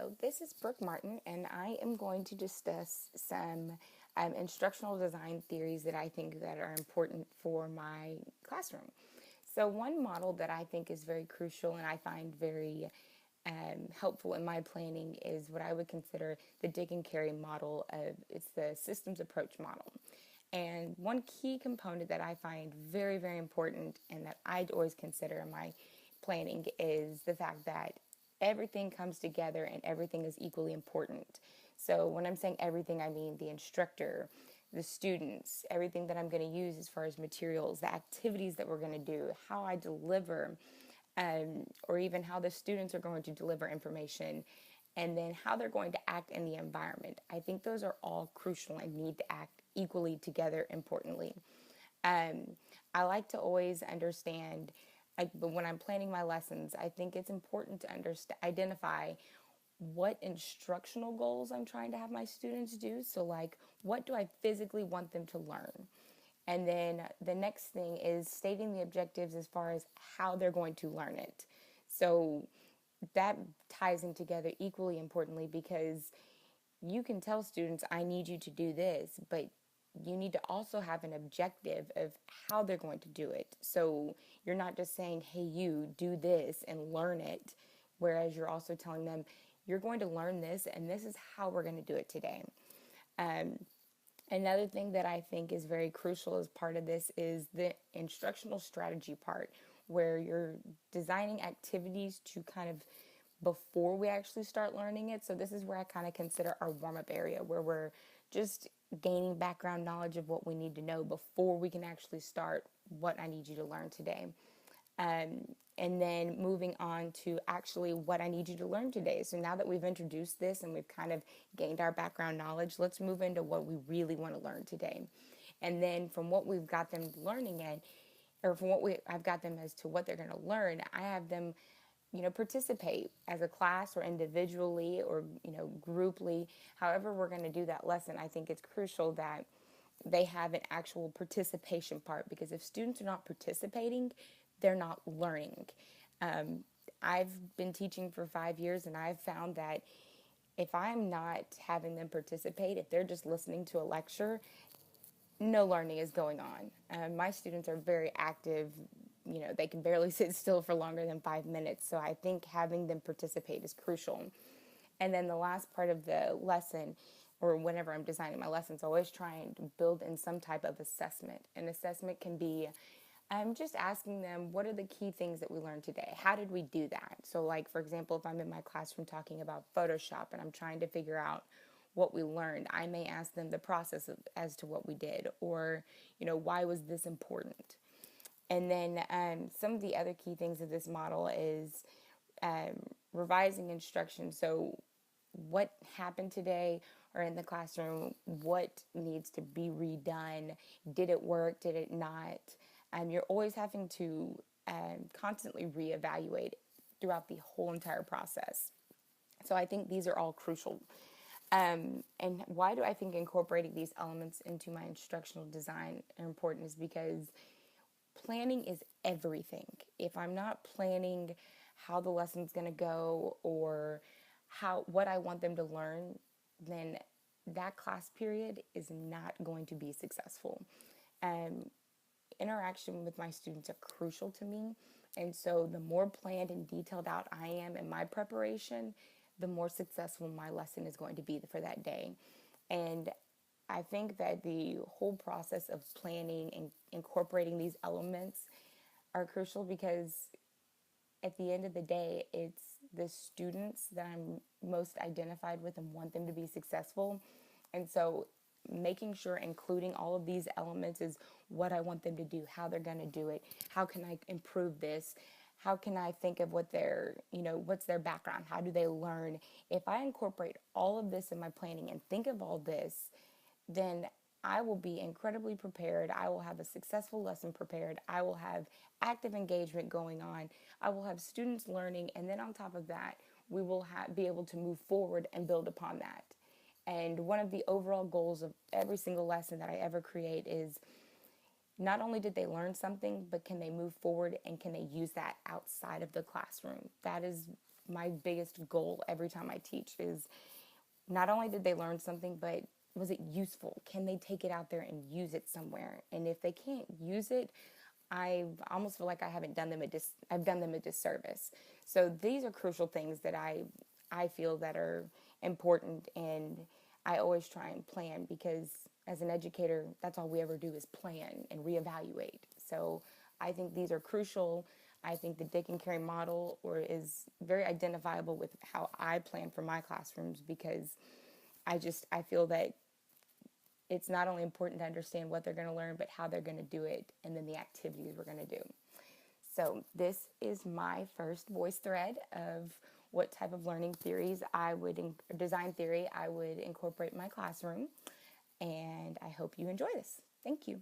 Hello, this is Brooke Martin, and I am going to discuss some instructional design theories that I think that are important for my classroom. So one model that I think is very crucial and I find very helpful in my planning is what I would consider the dig and carry model of it's the systems approach model. And one key component that I find very, very important and that I'd always consider in my planning is the fact that everything comes together and everything is equally important. So when I'm saying everything, I mean the instructor, the students, everything that I'm going to use as far as materials, the activities that we're going to do, how I deliver, or even how the students are going to deliver information, and then how they're going to act in the environment. I think those are all crucial and need to act equally together importantly. I like to always understand, but when I'm planning my lessons, I think it's important to identify what instructional goals I'm trying to have my students do. So, like, what do I physically want them to learn? And then the next thing is stating the objectives as far as how they're going to learn it. So that ties in together equally importantly because you can tell students, I need you to do this, but you need to also have an objective of how they're going to do it. So you're not just saying, hey, you do this and learn it, whereas you're also telling them, you're going to learn this and this is how we're going to do it today. Um, Another thing that I think is very crucial as part of this is the instructional strategy part, where you're designing activities to kind of before we actually start learning it. So this is where I kind of consider our warm-up area, where we're just gaining background knowledge of what we need to know before we can actually start what I need you to learn today. And then moving on to actually what I need you to learn today. So now that we've introduced this and we've kind of gained our background knowledge, let's move into what we really want to learn today. And then from what we've got them learning in, or from what I've got them as to what they're going to learn, I have them, participate as a class or individually or, grouply, however we're going to do that lesson. I think it's crucial that they have an actual participation part because if students are not participating, they're not learning. Um, I've been teaching for 5 years and I've found that if I'm not having them participate, if they're just listening to a lecture, no learning is going on. My students are very active. They can barely sit still for longer than 5 minutes. So I think having them participate is crucial. And then the last part of the lesson, or whenever I'm designing my lessons, I always try and build in some type of assessment. An assessment can be just asking them, what are the key things that we learned today? How did we do that? So, like, for example, if I'm in my classroom talking about Photoshop and I'm trying to figure out what we learned, I may ask them the process as to what we did, or, why was this important? And then some of the other key things of this model is revising instruction. So what happened today or in the classroom, what needs to be redone, did it work, did it not? You're always having to constantly reevaluate throughout the whole entire process. So I think these are all crucial. And why do I think incorporating these elements into my instructional design are important is because planning is everything. If I'm not planning how the lesson's going to go or what I want them to learn, then that class period is not going to be successful. Um, Interaction with my students are crucial to me. And so the more planned and detailed out I am in my preparation, the more successful my lesson is going to be for that day. And I think that the whole process of planning and incorporating these elements are crucial because at the end of the day, it's the students that I'm most identified with and want them to be successful. And so making sure including all of these elements is what I want them to do, how they're going to do it, how can I improve this, how can I think of what what's their background, how do they learn. If I incorporate all of this in my planning and think of all this, then I will be incredibly prepared. I will have a successful lesson prepared. I will have active engagement going on. I will have students learning. And then on top of that, we will be able to move forward and build upon that. And one of the overall goals of every single lesson that I ever create is not only did they learn something, but can they move forward and can they use that outside of the classroom? That is my biggest goal every time I teach is not only did they learn something, but was it useful? Can they take it out there and use it somewhere? And if they can't use it, I almost feel like I haven't done them I've done them a disservice. So these are crucial things that I feel that are important, and I always try and plan, because as an educator, that's all we ever do is plan and reevaluate. So I think these are crucial. I think the Dick and Carry model is very identifiable with how I plan for my classrooms, because I feel that it's not only important to understand what they're going to learn, but how they're going to do it, and then the activities we're going to do. So this is my first voice thread of what type of learning theories design theory I would incorporate in my classroom. And I hope you enjoy this. Thank you.